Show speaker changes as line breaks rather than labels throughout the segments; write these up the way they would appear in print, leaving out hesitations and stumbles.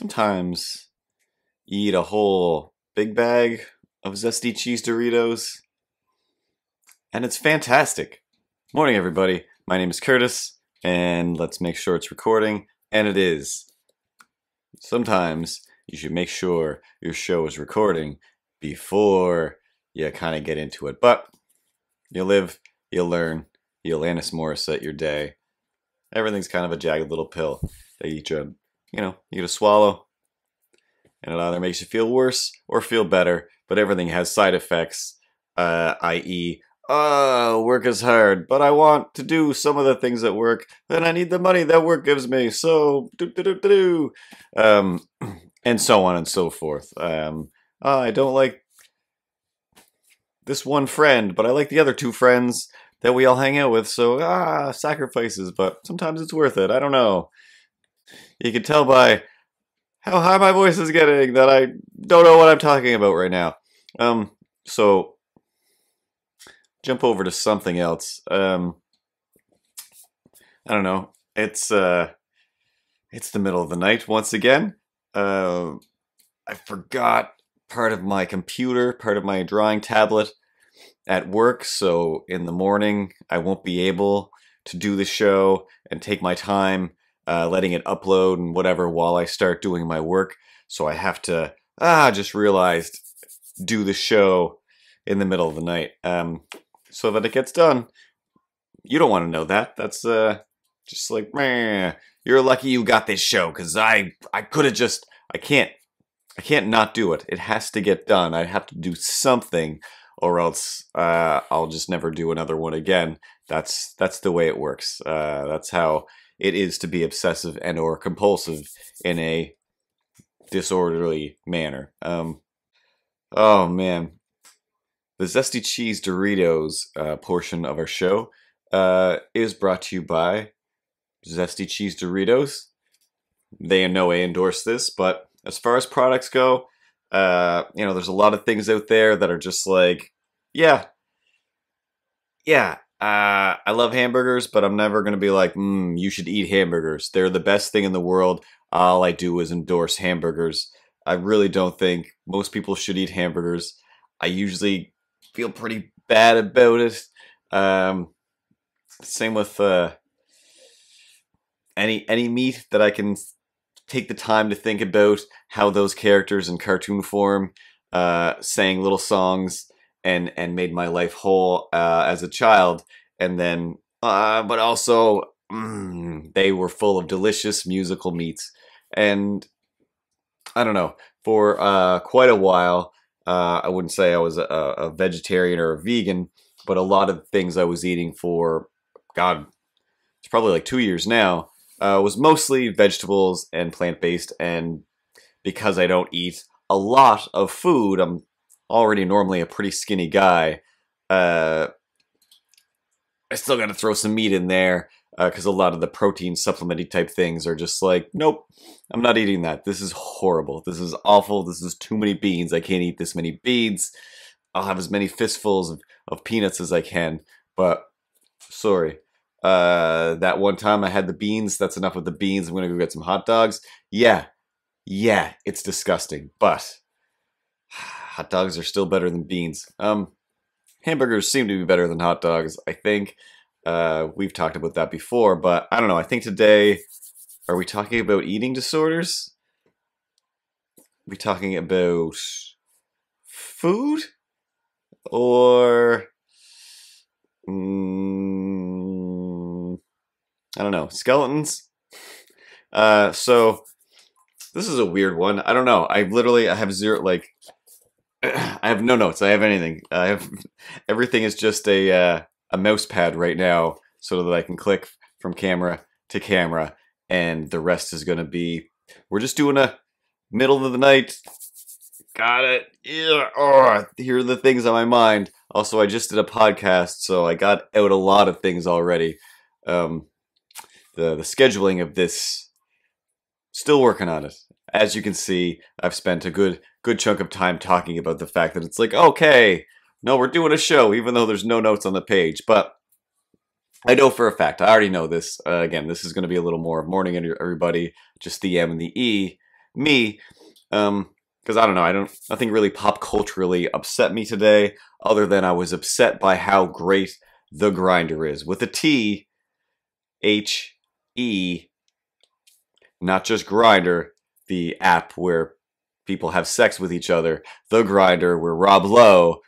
Sometimes you eat a whole big bag of Zesty Cheese Doritos, and it's fantastic. Morning, everybody. My name is Curtis, and let's make sure it's recording, and it is. Sometimes you should make sure your show is recording before you kind of get into it. But you live, you learn, you Alanis Morissette your day. Everything's kind of a jagged little pill that you get to swallow, and it either makes you feel worse or feel better, but everything has side effects, i.e., work is hard, but I want to do some of the things at work, then I need the money that work gives me, so and so on and so forth. I don't like this one friend, but I like the other two friends that we all hang out with, so sacrifices, but sometimes it's worth it. I don't know. You can tell by how high my voice is getting that I don't know what I'm talking about right now. So jump over to something else. I don't know. It's the middle of the night once again. I forgot part of my computer, part of my drawing tablet at work, so in the morning I won't be able to do the show and take my time letting it upload and whatever while I start doing my work. So I have to, just realized, do the show in the middle of the night so that it gets done. You don't want to know that. That's just like, meh, you're lucky you got this show, because I could have just, I can't not do it. It has to get done. I have to do something, or else I'll just never do another one again. That's the way it works. That's how it is to be obsessive and or compulsive in a disorderly manner. Oh man. The Zesty Cheese Doritos portion of our show is brought to you by Zesty Cheese Doritos. They in no way endorse this, but as far as products go, there's a lot of things out there that are just like, I love hamburgers, but I'm never going to be like, you should eat hamburgers. They're the best thing in the world. All I do is endorse hamburgers. I really don't think most people should eat hamburgers. I usually feel pretty bad about it. Same with any meat that I can take the time to think about how those characters in cartoon form sang little songs and made my life whole as a child, and then but also they were full of delicious musical meats. And I don't know, for quite a while I wouldn't say I was a vegetarian or a vegan, but a lot of the things I was eating for, God, it's probably like 2 years now, was mostly vegetables and plant-based. And because I don't eat a lot of food, I'm already normally a pretty skinny guy, I still gotta throw some meat in there, because a lot of the protein supplementy type things are just like, nope, I'm not eating that. This is horrible. This is awful. This is too many beans. I can't eat this many beans. I'll have as many fistfuls of peanuts as I can, but sorry. That one time I had the beans, that's enough of the beans. I'm gonna go get some hot dogs. Yeah, it's disgusting, but hot dogs are still better than beans. Hamburgers seem to be better than hot dogs, I think. We've talked about that before, but I don't know. I think today, are we talking about eating disorders? Are we talking about food? Or I don't know, skeletons? So this is a weird one. I don't know. I have zero, like, I have no notes. I have anything. I have everything is just a mouse pad right now, so that I can click from camera to camera, and the rest is gonna be, we're just doing a middle of the night. Got it. Yeah. Oh, here are the things on my mind. Also, I just did a podcast, so I got out a lot of things already. The scheduling of this, still working on it. As you can see, I've spent a good chunk of time talking about the fact that it's like, okay, no, we're doing a show, even though there's no notes on the page. But I know for a fact, I already know this. Again, this is going to be a little more morning, everybody, just the M and the E. me, because I don't know, nothing really pop culturally upset me today, other than I was upset by how great The Grinder is. With a T, H-E, not just Grinder, the app where people have sex with each other. The Grinder, where Rob Lowe,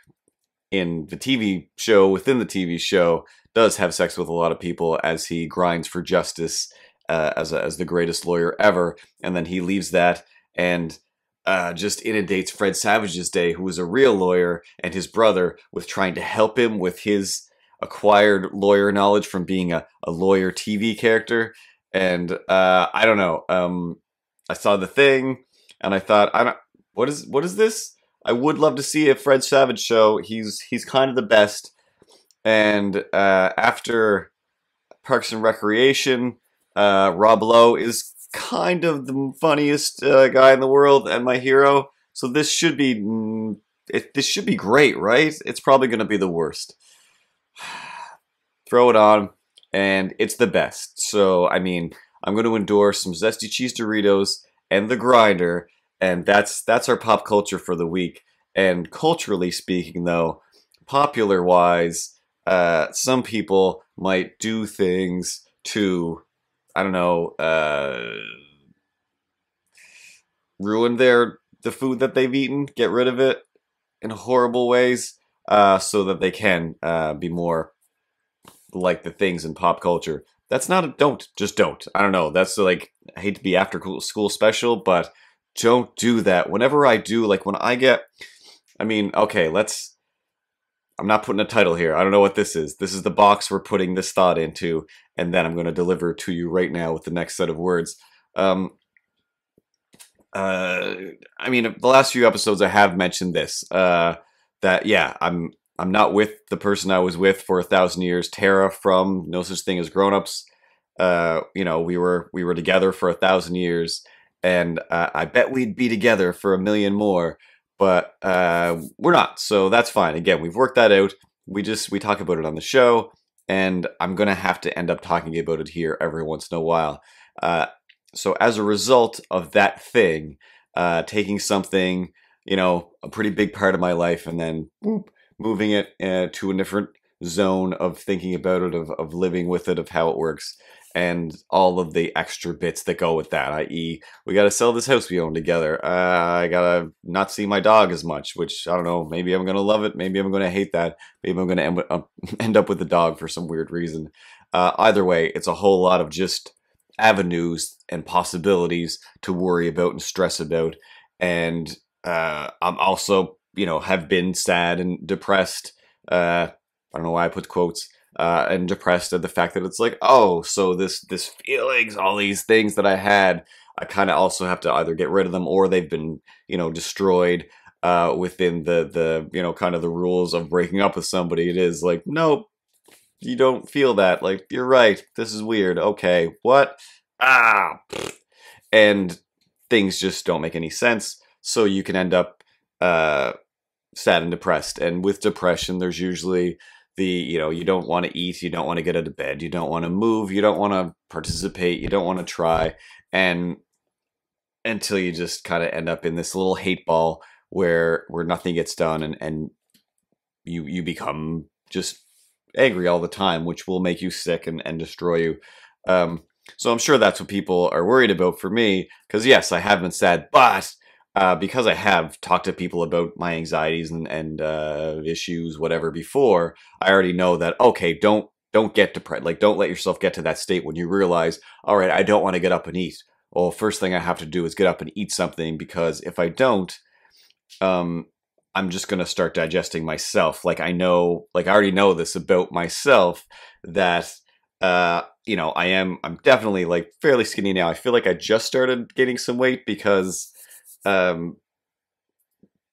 in the TV show, within the TV show, does have sex with a lot of people as he grinds for justice as the greatest lawyer ever. And then he leaves that and just inundates Fred Savage's day, who was a real lawyer, and his brother with trying to help him with his acquired lawyer knowledge from being a lawyer TV character. And I don't know. I saw the thing, and I thought, what is this? I would love to see a Fred Savage show. He's kind of the best. And after Parks and Recreation, Rob Lowe is kind of the funniest guy in the world and my hero. So this should be great, right? It's probably going to be the worst. Throw it on, and it's the best. So I mean, I'm going to endorse some Zesty Cheese Doritos and The Grinder. And that's our pop culture for the week. And culturally speaking, though, popular-wise, some people might do things to, I don't know, ruin the food that they've eaten, get rid of it in horrible ways, so that they can be more like the things in pop culture. That's not a don't, just don't. I don't know. That's like, I hate to be after school special, but don't do that. Whenever I do, like when I get, I mean, okay, I'm not putting a title here. I don't know what this is. This is the box we're putting this thought into, and then I'm going to deliver it to you right now with the next set of words. I mean, the last few episodes I have mentioned this, that, yeah, I'm not with the person I was with for 1,000 years, Tara from No Such Thing as Grown-Ups. You know, we were together for 1,000 years. And I bet we'd be together for 1,000,000 more, but we're not. So that's fine. Again, we've worked that out. We talk about it on the show, and I'm gonna have to end up talking about it here every once in a while. So as a result of that thing, taking something, you know, a pretty big part of my life, and then whoop, moving it to a different zone of thinking about it, of living with it, of how it works, and all of the extra bits that go with that, i.e. we gotta sell this house we own together, I gotta not see my dog as much, which, I don't know, maybe I'm gonna love it, maybe I'm gonna hate that, maybe I'm gonna end up with the dog for some weird reason. Either way, it's a whole lot of just avenues and possibilities to worry about and stress about, and I'm also, you know, have been sad and depressed, I don't know why I put quotes, and depressed at the fact that it's like, oh, so this feelings, all these things that I had, I kind of also have to either get rid of them, or they've been, you know, destroyed within the you know, kind of the rules of breaking up with somebody. It is like, nope, you don't feel that. Like, you're right, this is weird. Okay, what? And things just don't make any sense. So you can end up sad and depressed. And with depression, there's usually you know, you don't want to eat, you don't want to get out of bed, you don't want to move, you don't want to participate, you don't want to try, and until you just kind of end up in this little hate ball where nothing gets done, and you become just angry all the time, which will make you sick and destroy you. So I'm sure that's what people are worried about for me, because yes, I have been sad, but because I have talked to people about my anxieties and issues, whatever, before, I already know that, okay, don't get depressed. Like, don't let yourself get to that state when you realize, all right, I don't want to get up and eat. Well, first thing I have to do is get up and eat something, because if I don't, I'm just going to start digesting myself. Like, I already know this about myself, that, you know, I'm definitely like fairly skinny now. I feel like I just started gaining some weight because,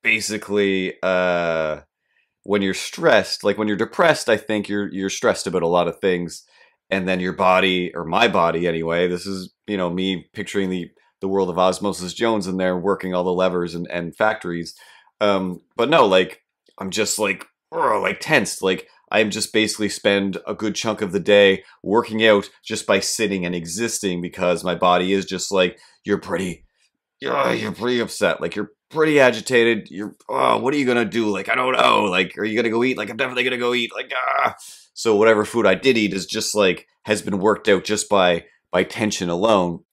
basically, when you're stressed, like when you're depressed, I think you're stressed about a lot of things, and then your body, or my body anyway, this is, you know, me picturing the world of Osmosis Jones in there working all the levers and factories. But no, like, I'm just like tensed. Like, I just basically spend a good chunk of the day working out just by sitting and existing, because my body is just like, you're pretty, you're pretty upset. Like, you're pretty agitated. You're, oh, what are you gonna do? Like, I don't know. Like, are you gonna go eat? Like, I'm definitely gonna go eat. Like, ah. So whatever food I did eat is just like has been worked out just by tension alone.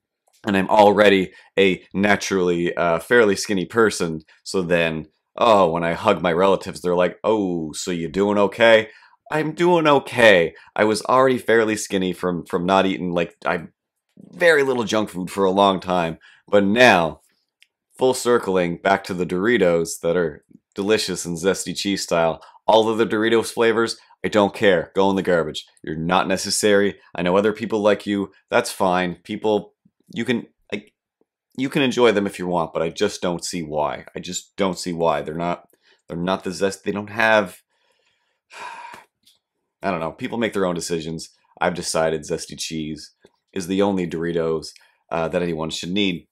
And I'm already a naturally fairly skinny person. So then, oh, when I hug my relatives, they're like, "Oh, so you doing okay?" I'm doing okay. I was already fairly skinny from not eating like I very little junk food for a long time, but now full circling back to the Doritos that are delicious and zesty cheese style. All of the Doritos flavors, I don't care. Go in the garbage. You're not necessary. I know other people like you. That's fine. People, you can like you can enjoy them if you want, but I just don't see why. I just don't see why. They're not the zest. They don't have. I don't know. People make their own decisions. I've decided zesty cheese is the only Doritos that anyone should need.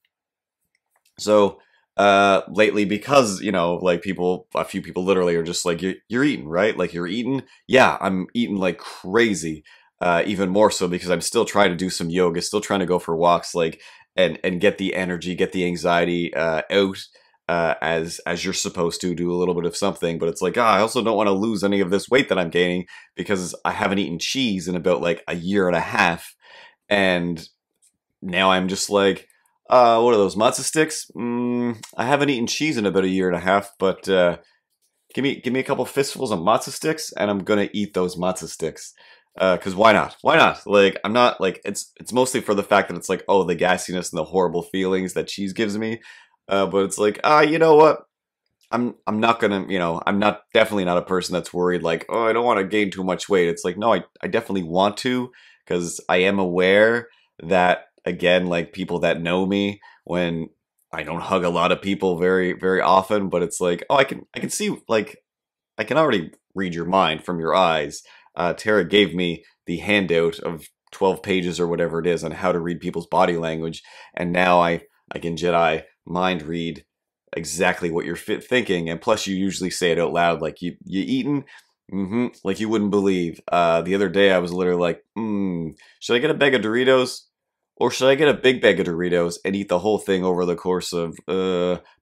So lately, because like a few people literally are just like, you're eating, right? Like, you're eating. Yeah, I'm eating like crazy. Even more so because I'm still trying to do some yoga, still trying to go for walks, like, and get the energy, get the anxiety out. As you're supposed to do a little bit of something, but it's like, I also don't want to lose any of this weight that I'm gaining because I haven't eaten cheese in about like a year and a half, and now I'm just like, what are those matzo sticks? I haven't eaten cheese in about a year and a half, but give me a couple fistfuls of matzo sticks, and I'm gonna eat those matzo sticks. Cause why not? Why not? Like, I'm not like it's mostly for the fact that it's like, oh, the gassiness and the horrible feelings that cheese gives me. But it's like, you know what? I'm not gonna, I'm not definitely not a person that's worried like, oh, I don't want to gain too much weight. It's like, no, I definitely want to, because I am aware that, again, like, people that know me, when I don't hug a lot of people very, very often, but it's like, oh, I can see, like, I can already read your mind from your eyes. Tara gave me the handout of 12 pages or whatever it is on how to read people's body language, and now I can Jedi mind read exactly what you're thinking, and plus you usually say it out loud, like, you eating, like you wouldn't believe. The other day I was literally like, should I get a bag of Doritos, or should I get a big bag of Doritos and eat the whole thing over the course of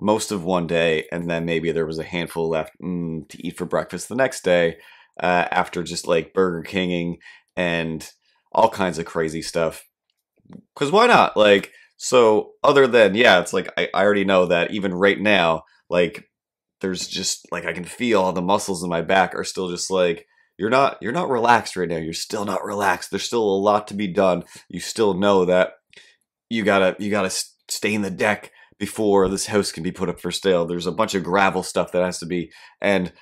most of one day, and then maybe there was a handful left to eat for breakfast the next day, after just like Burger Kinging and all kinds of crazy stuff. Because why not? Like, so other than, yeah, it's like I already know that even right now, like, there's just like, I can feel all the muscles in my back are still just like, you're not relaxed right now. You're still not relaxed. There's still a lot to be done. You still know that you gotta stay in the deck before this house can be put up for sale. There's a bunch of gravel stuff that has to be, and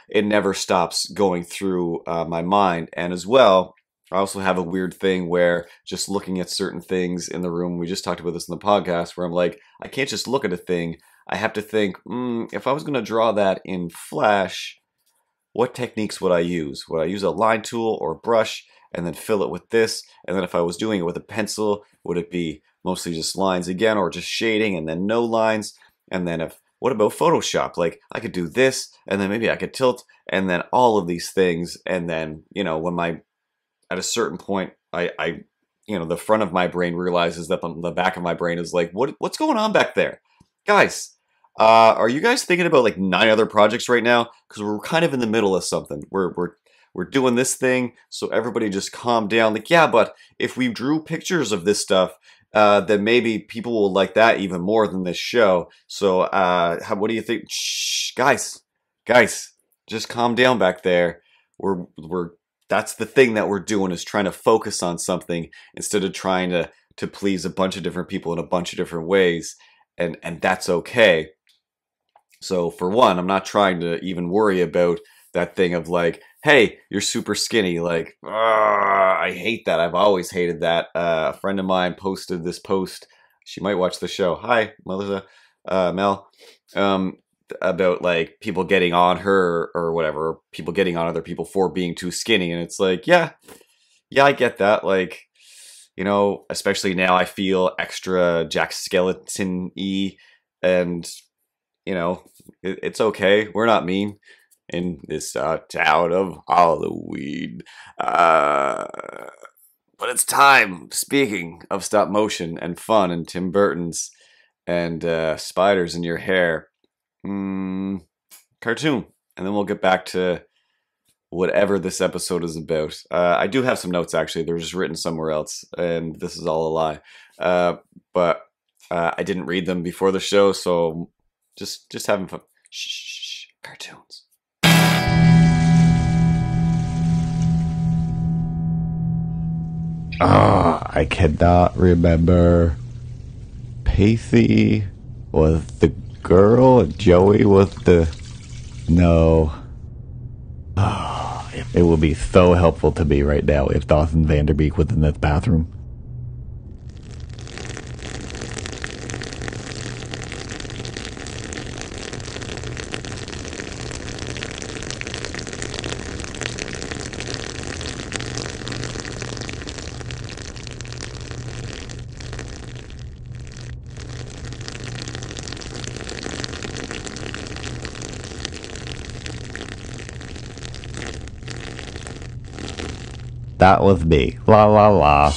it never stops going through my mind. And as well, I also have a weird thing where just looking at certain things in the room, we just talked about this in the podcast, where I'm like, I can't just look at a thing. I have to think, if I was going to draw that in Flash, what techniques would I use? Would I use a line tool or a brush and then fill it with this? And then if I was doing it with a pencil, would it be mostly just lines again, or just shading and then no lines? And then what about Photoshop? Like, I could do this, and then maybe I could tilt, and then all of these things. And then, at a certain point, the front of my brain realizes that the back of my brain is like, what's going on back there? Guys, are you guys thinking about like 9 other projects right now? Because we're kind of in the middle of something. We're doing this thing, so everybody just calm down. Like, yeah, but if we drew pictures of this stuff, then maybe people will like that even more than this show. So, what do you think? Shh, guys, just calm down back there. That's the thing that we're doing, is trying to focus on something instead of trying to please a bunch of different people in a bunch of different ways, and that's okay. So for one, I'm not trying to even worry about that thing of like, hey, you're super skinny. Like, I hate that. I've always hated that. A friend of mine posted this post. She might watch the show. Hi, Melissa, Mel. About like people getting on her or whatever, people getting on other people for being too skinny. And it's like, yeah, I get that. Like, especially now I feel extra Jack Skeleton-y, and it's okay. We're not mean in this town of Halloween. But it's time, speaking of stop motion and fun and Tim Burton's, and spiders in your hair. Cartoon. And then we'll get back to whatever this episode is about. I do have some notes, actually. They're just written somewhere else, and this is all a lie. But I didn't read them before the show, so just having fun. Shh, cartoons. I cannot remember. Pacey was the girl, and Joey was the... No. It would be so helpful to me right now if Dawson Vanderbeek was in this bathroom. That was me. La la la.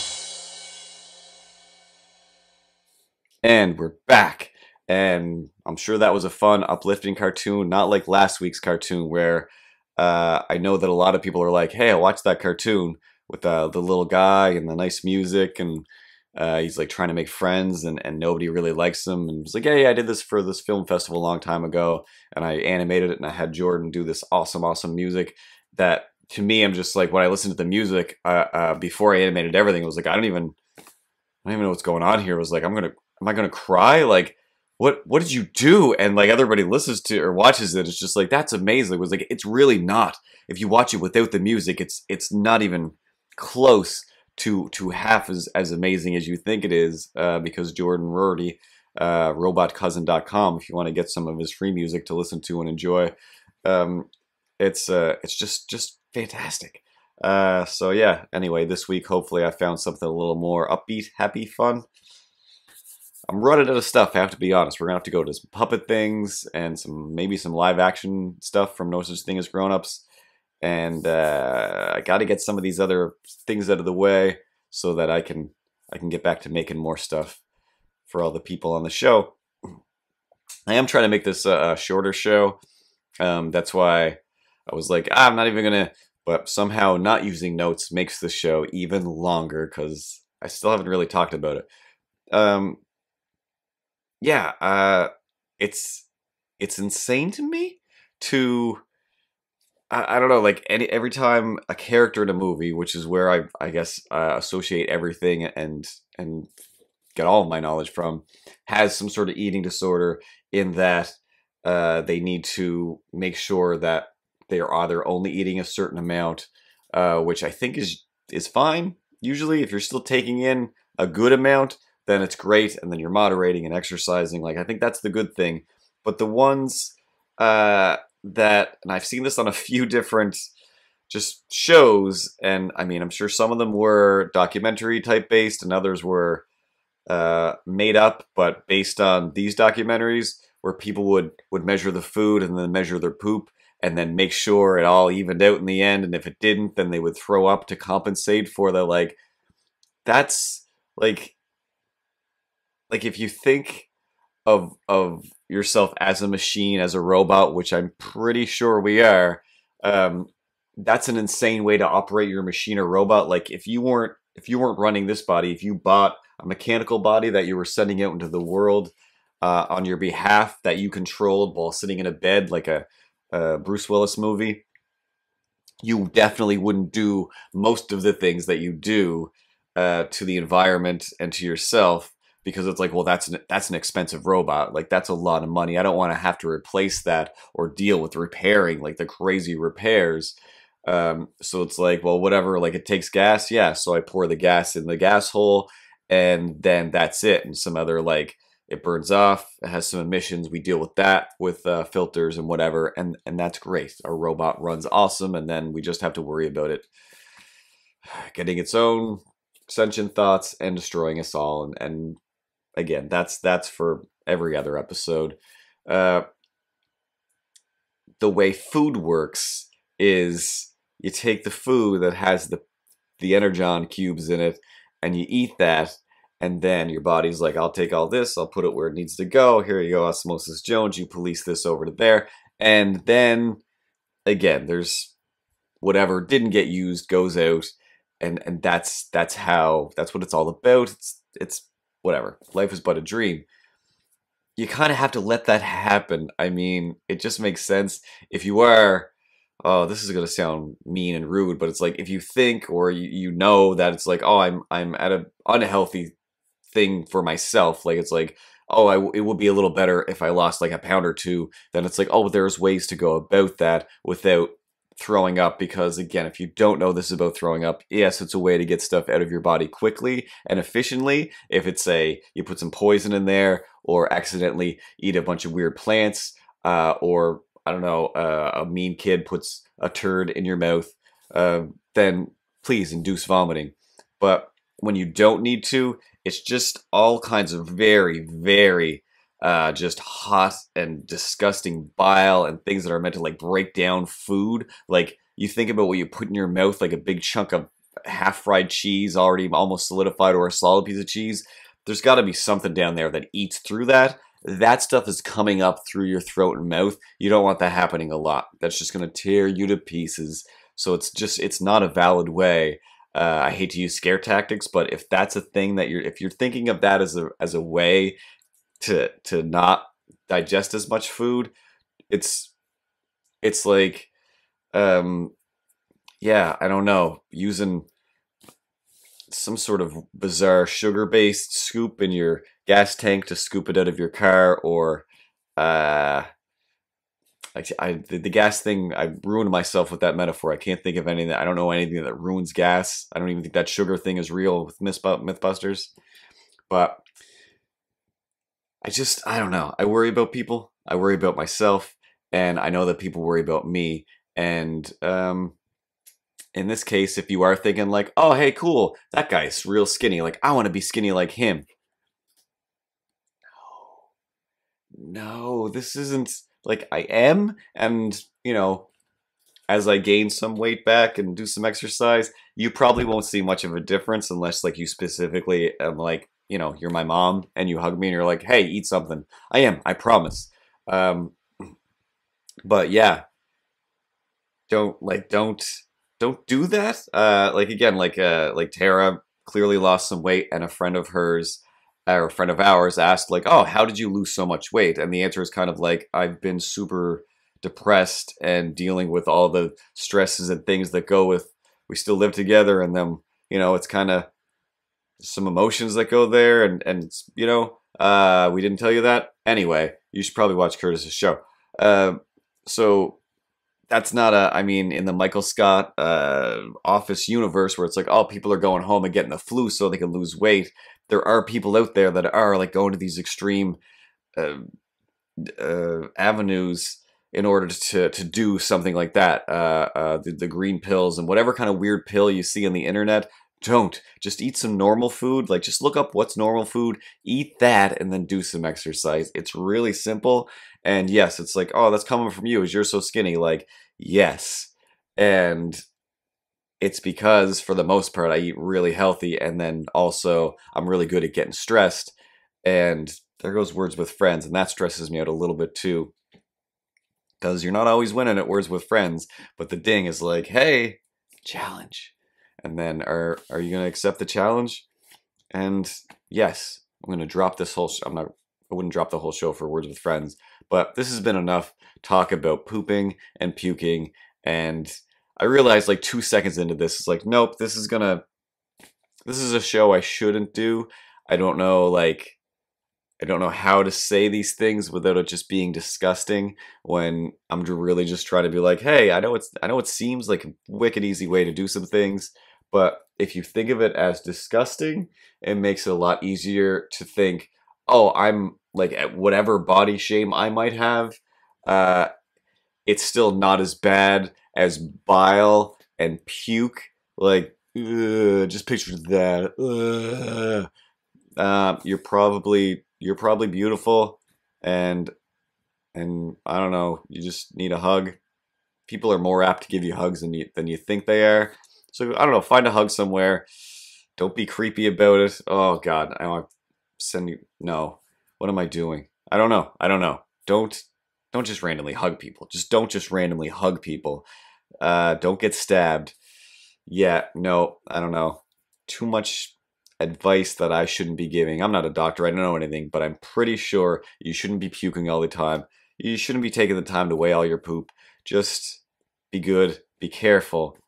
And we're back. And I'm sure that was a fun, uplifting cartoon, not like last week's cartoon where I know that a lot of people are like, hey, I watched that cartoon with the little guy and the nice music, and he's like trying to make friends, and nobody really likes him. And he's like, hey, I did this for this film festival a long time ago, and I animated it, and I had Jordan do this awesome music that, to me, I'm just like, when I listened to the music before I animated everything, it was like, I don't even know what's going on here. It was like, am I gonna cry? Like, what did you do? And like everybody listens to or watches it, it's just like, that's amazing. It was like, it's really not. If you watch it without the music, it's not even close to half as amazing as you think it is. Because Jordan Rorty, robotcousin.com, if you want to get some of his free music to listen to and enjoy, it's just fantastic. So yeah, anyway, this week hopefully I found something a little more upbeat, happy, fun. I'm running out of stuff, I have to be honest. We're gonna have to go to some puppet things and maybe some live action stuff from No Such Thing as Grown-Ups. And I gotta get some of these other things out of the way so that I can get back to making more stuff for all the people on the show. I am trying to make this a shorter show. That's why I was like, I'm not even gonna, but somehow not using notes makes the show even longer because I still haven't really talked about it. Yeah, it's insane to me to, I don't know, like every time a character in a movie, which is where I guess associate everything and get all of my knowledge from, has some sort of eating disorder, in that they need to make sure that they are either only eating a certain amount, which I think is fine. Usually, if you're still taking in a good amount, then it's great, and then you're moderating and exercising. Like, I think that's the good thing. But the ones that, and I've seen this on a few different just shows, and I mean, I'm sure some of them were documentary type based, and others were made up, but based on these documentaries, where people would measure the food and then measure their poop and then make sure it all evened out in the end, and if it didn't, then they would throw up to compensate for the, like, that's like if you think of yourself as a machine, as a robot, which I'm pretty sure we are, that's an insane way to operate your machine or robot. Like, if you weren't running this body, if you bought a mechanical body that you were sending out into the world on your behalf, that you controlled while sitting in a bed, like a Bruce Willis movie, you definitely wouldn't do most of the things that you do to the environment and to yourself, because it's like, well, that's an expensive robot. Like, that's a lot of money. I don't want to have to replace that or deal with repairing, like, the crazy repairs. So it's like, well, whatever, like, it takes gas. Yeah. So I pour the gas in the gas hole, and then that's it. And some other, like, it burns off, it has some emissions. We deal with that with filters and whatever. And that's great. Our robot runs awesome. And then we just have to worry about it getting its own sentient thoughts and destroying us all. And again, that's for every other episode. The way food works is you take the food that has the energon cubes in it, and you eat that, and then your body's like, I'll take all this, I'll put it where it needs to go. Here you go, Osmosis Jones. You police this over to there, and then again, there's whatever didn't get used goes out, and that's what it's all about. It's whatever. Life is but a dream. You kind of have to let that happen. I mean, it just makes sense if you are. Oh, this is gonna sound mean and rude, but it's like if you think or you know that it's like, oh, I'm at an unhealthy thing for myself. Like it's like, oh, it would be a little better if I lost like a pound or two. Then it's like, oh, there's ways to go about that without throwing up. Because again, if you don't know this is about throwing up, yes, it's a way to get stuff out of your body quickly and efficiently. If it's you put some poison in there or accidentally eat a bunch of weird plants, or I don't know, a mean kid puts a turd in your mouth, then please induce vomiting. But when you don't need to, it's just all kinds of very, very just hot and disgusting bile and things that are meant to like break down food. Like you think about what you put in your mouth, like a big chunk of half-fried cheese already almost solidified or a solid piece of cheese. There's got to be something down there that eats through that. That stuff is coming up through your throat and mouth. You don't want that happening a lot. That's just going to tear you to pieces. So it's not a valid way. I hate to use scare tactics, but if that's a thing that if you're thinking of that as a way to not digest as much food, it's like, yeah, I don't know, using some sort of bizarre sugar-based scoop in your gas tank to scoop it out of your car, or the gas thing, I ruined myself with that metaphor. I can't think of anything. I don't know anything that ruins gas. I don't even think that sugar thing is real with Mythbusters. But I don't know. I worry about people. I worry about myself. And I know that people worry about me. And in this case, if you are thinking like, oh, hey, cool, that guy's real skinny. Like, I want to be skinny like him. No, this isn't. Like I am, and you know, as I gain some weight back and do some exercise, you probably won't see much of a difference unless like you specifically like, you know, you're my mom and you hug me and you're like, hey, eat something. I promise. But yeah, don't do that. Like again, like Tara clearly lost some weight, and a friend of hers or a friend of ours asked like, oh, how did you lose so much weight? And the answer is kind of like, I've been super depressed and dealing with all the stresses and things that go with, we still live together, and then, you know, it's kind of some emotions that go there, and it's, you know, we didn't tell you that. Anyway, you should probably watch Curtis's show. So that's not I mean, in the Michael Scott Office universe where it's like, oh, people are going home and getting the flu so they can lose weight, there are people out there that are like going to these extreme avenues in order to do something like that. The green pills and whatever kind of weird pill you see on the internet. Don't. Just eat some normal food. Like, just look up what's normal food, eat that, and then do some exercise. It's really simple. And yes, it's like, oh, that's coming from you, as you're so skinny. Like, yes. And it's because, for the most part, I eat really healthy, and then also I'm really good at getting stressed. And there goes Words with Friends, and that stresses me out a little bit too. Because you're not always winning at Words with Friends, but the ding is like, hey, challenge. And then are you going to accept the challenge? And yes, I'm going to drop this whole I wouldn't drop the whole show for Words with Friends, but this has been enough talk about pooping and puking, and I realized like 2 seconds into this, it's like, nope, this is a show I shouldn't do. I don't know how to say these things without it just being disgusting, when I'm really just trying to be like, hey, I know it seems like a wicked easy way to do some things, but if you think of it as disgusting, it makes it a lot easier to think, oh, I'm like, at whatever body shame I might have, it's still not as bad as bile and puke. Like, just picture that. You're probably beautiful, and I don't know, you just need a hug. People are more apt to give you hugs than you think they are. So I don't know, find a hug somewhere. Don't be creepy about it. Oh God, I want to send you. No, what am I doing? I don't know. I don't know. Don't just randomly hug people. Just don't just randomly hug people. Don't get stabbed. Yeah, no, I don't know. Too much advice that I shouldn't be giving. I'm not a doctor. I don't know anything, but I'm pretty sure you shouldn't be puking all the time. You shouldn't be taking the time to weigh all your poop. Just be good. Be careful.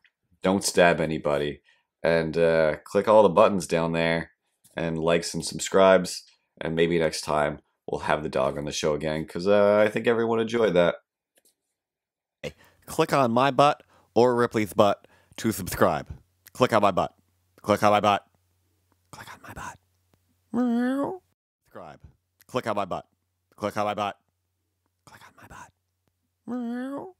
Don't stab anybody. And click all the buttons down there and likes and subscribes. And maybe next time we'll have the dog on the show again because I think everyone enjoyed that. Click on my butt or Ripley's butt to subscribe. Click on my butt. Click on my butt. Click on my butt. Subscribe. Click on my butt. Click on my butt. Click on my butt.